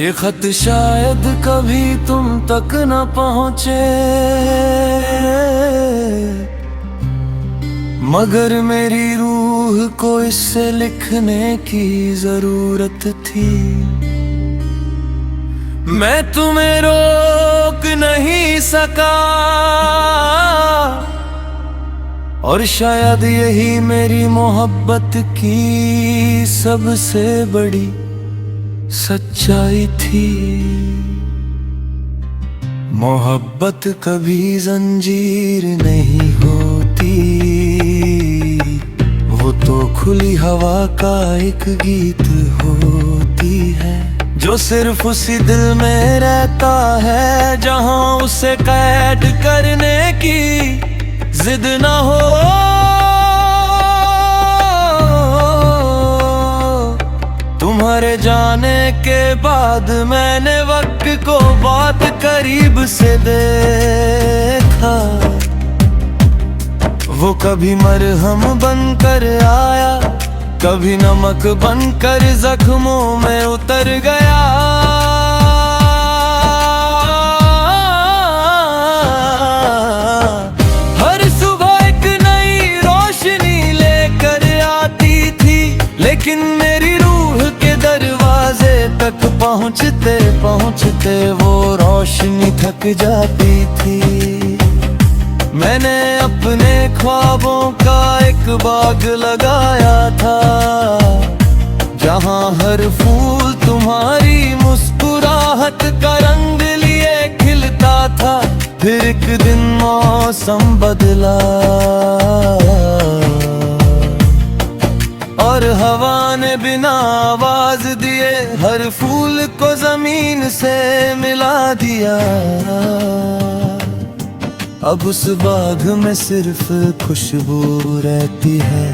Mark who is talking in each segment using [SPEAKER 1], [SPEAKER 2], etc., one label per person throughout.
[SPEAKER 1] ये खत शायद कभी तुम तक न पहुँचे, मगर मेरी रूह को इससे लिखने की जरूरत थी। मैं तुम्हें रोक नहीं सका और शायद यही मेरी मोहब्बत की सबसे बड़ी सच्चाई थी। मोहब्बत कभी जंजीर नहीं होती, वो तो खुली हवा का एक गीत होती है, जो सिर्फ उसी दिल में रहता है जहां उसे कैद करने की जिद ना हो। तुम्हारे जाने के बाद मैंने वक्त को बहुत करीब से देखा, वो कभी मरहम बनकर आया, कभी नमक बनकर जख्मों में उतर गया। हर सुबह एक नई रोशनी लेकर आती थी, लेकिन मेरी रूह के दरवाजे तक पहुंचते पहुंचते वो रोशनी थक जाती थी। मैंने अपने ख्वाबों का एक बाग लगाया था, जहां हर फूल तुम्हारी मुस्कुराहट का रंग लिए खिलता था। फिर एक दिन मौसम बदला और हवा ने बिना आवाज दिए हर फूल को जमीन से मिला दिया। अब उस बाग में सिर्फ खुशबू रहती है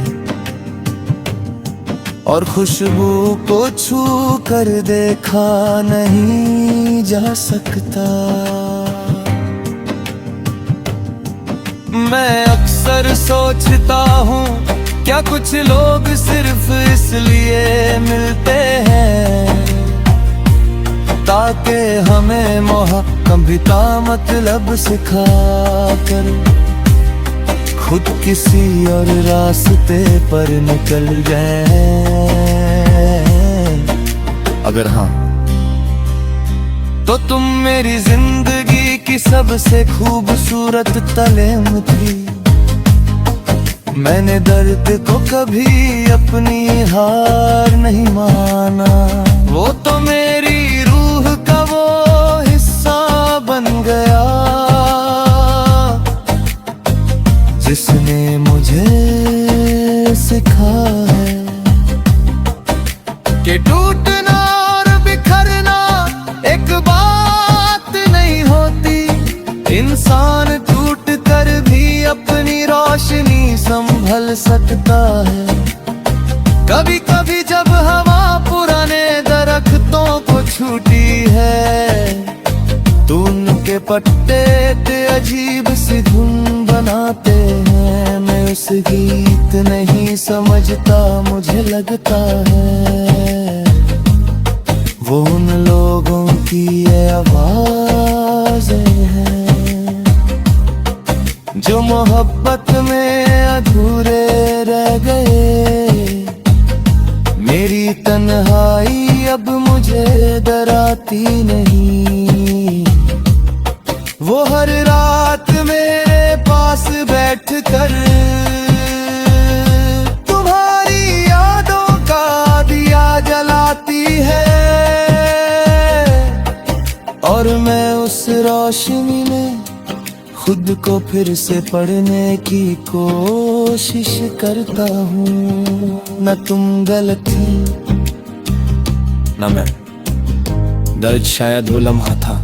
[SPEAKER 1] और खुशबू को छू कर देखा नहीं जा सकता। मैं अक्सर सोचता हूँ, क्या कुछ लोग सिर्फ इसलिए मिलते हैं ताकि हमें मोहब्बत मतलब सिखा कर खुद किसी और रास्ते पर निकल जाए। अगर हाँ तो तुम मेरी जिंदगी की सबसे खूबसूरत तालीम थी। मैंने दर्द को कभी अपनी हार नहीं माना, वो तो मेरी रूह का वो हिस्सा बन गया जिसने मुझे सिखा है कि टूटना और बिखरना एक बात नहीं होती। इंसान टूट कर भी अपनी रोशनी संभल सकता है। कभी कभी जब हवा पुराने दरख्तों को छूटी है तो उनके पत्ते अजीब सी धुन बनाते हैं। मैं उस गीत नहीं समझता, मुझे लगता है वो उन लोगों की ये आवाज़ें हैं जो मोहब्बत में अधूरे रह गए। मेरी तन्हाई अब मुझे डराती नहीं, वो हर रात मेरे पास बैठकर तुम्हारी यादों का दिया जलाती है और मैं उस रोशनी में खुद को फिर से पढ़ने की कोशिश करता हूँ। न तुम गलत थी न मैं, दर्द शायद वो लम्हा था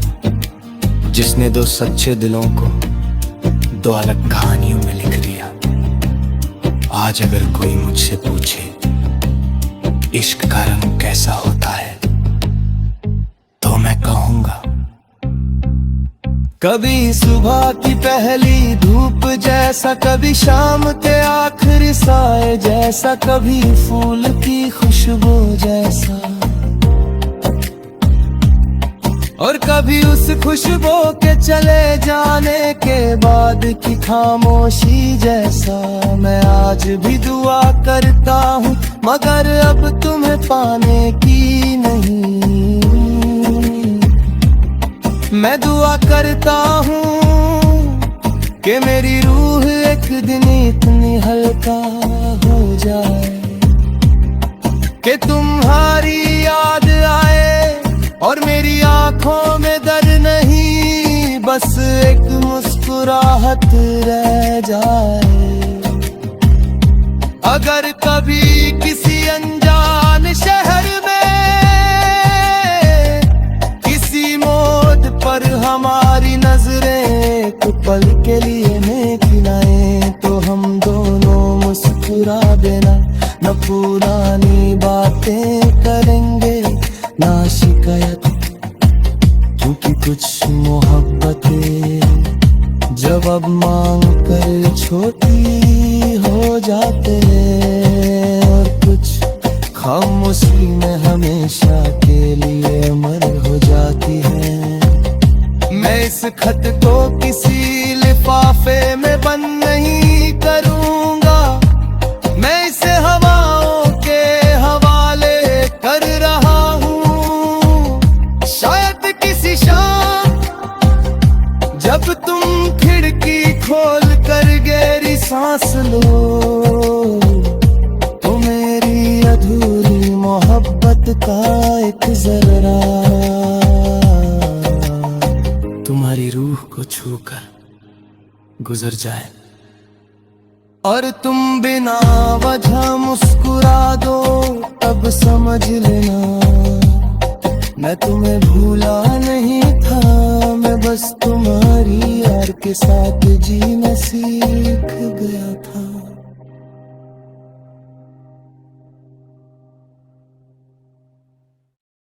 [SPEAKER 1] जिसने दो सच्चे दिलों को दो अलग कहानियों में लिख दिया। आज अगर कोई मुझसे पूछे इश्क का रंग कैसा होता है तो मैं कहूँगा, कभी सुबह की पहली धूप जैसा, कभी शाम के आखिरी साए जैसा, कभी फूल की खुशबू जैसा। और कभी उस खुशबू के चले जाने के बाद की खामोशी जैसा मैं आज भी दुआ करता हूँ, मगर अब तुम्हें पाने की नहीं। मैं दुआ करता हूँ कि मेरी रूह एक दिन इतनी हल्का हो जाए कि तुम्हारी याद आए और मेरी आंखों में दर्द नहीं, बस एक मुस्कुराहट रह जाए। अगर कभी किसी अनजान शहर में किसी मोड़ पर हमारी नजरें एक पल के लिए मिलाएं, तो हम दोनों मुस्कुरा देना, न पुरानी बातें करेंगे ना शिकायत, क्योंकि कुछ मोहब्बतें जब अब मांग कर छोटी हो जाते हैं, और कुछ खामोशी में हमेशा के लिए मर हो जाती है। मैं इस खत को किसी लिफाफे में बंद नहीं करूंगा, मैं इसे हवाओं के हवाले कर रहा हूँ। शायद किसी शाम जब तुम खिड़की खोल कर गहरी सांस लो, तो मेरी अधूरी मोहब्बत का एक जर्रा तुम्हारी रूह को छूकर गुजर जाए। और तुम बिना वजह मुस्कुरा दो, तब समझ लेना मैं तुम्हें भूला नहीं था, मैं बस तुम्हारी यार के साथ जीना सीख गया था।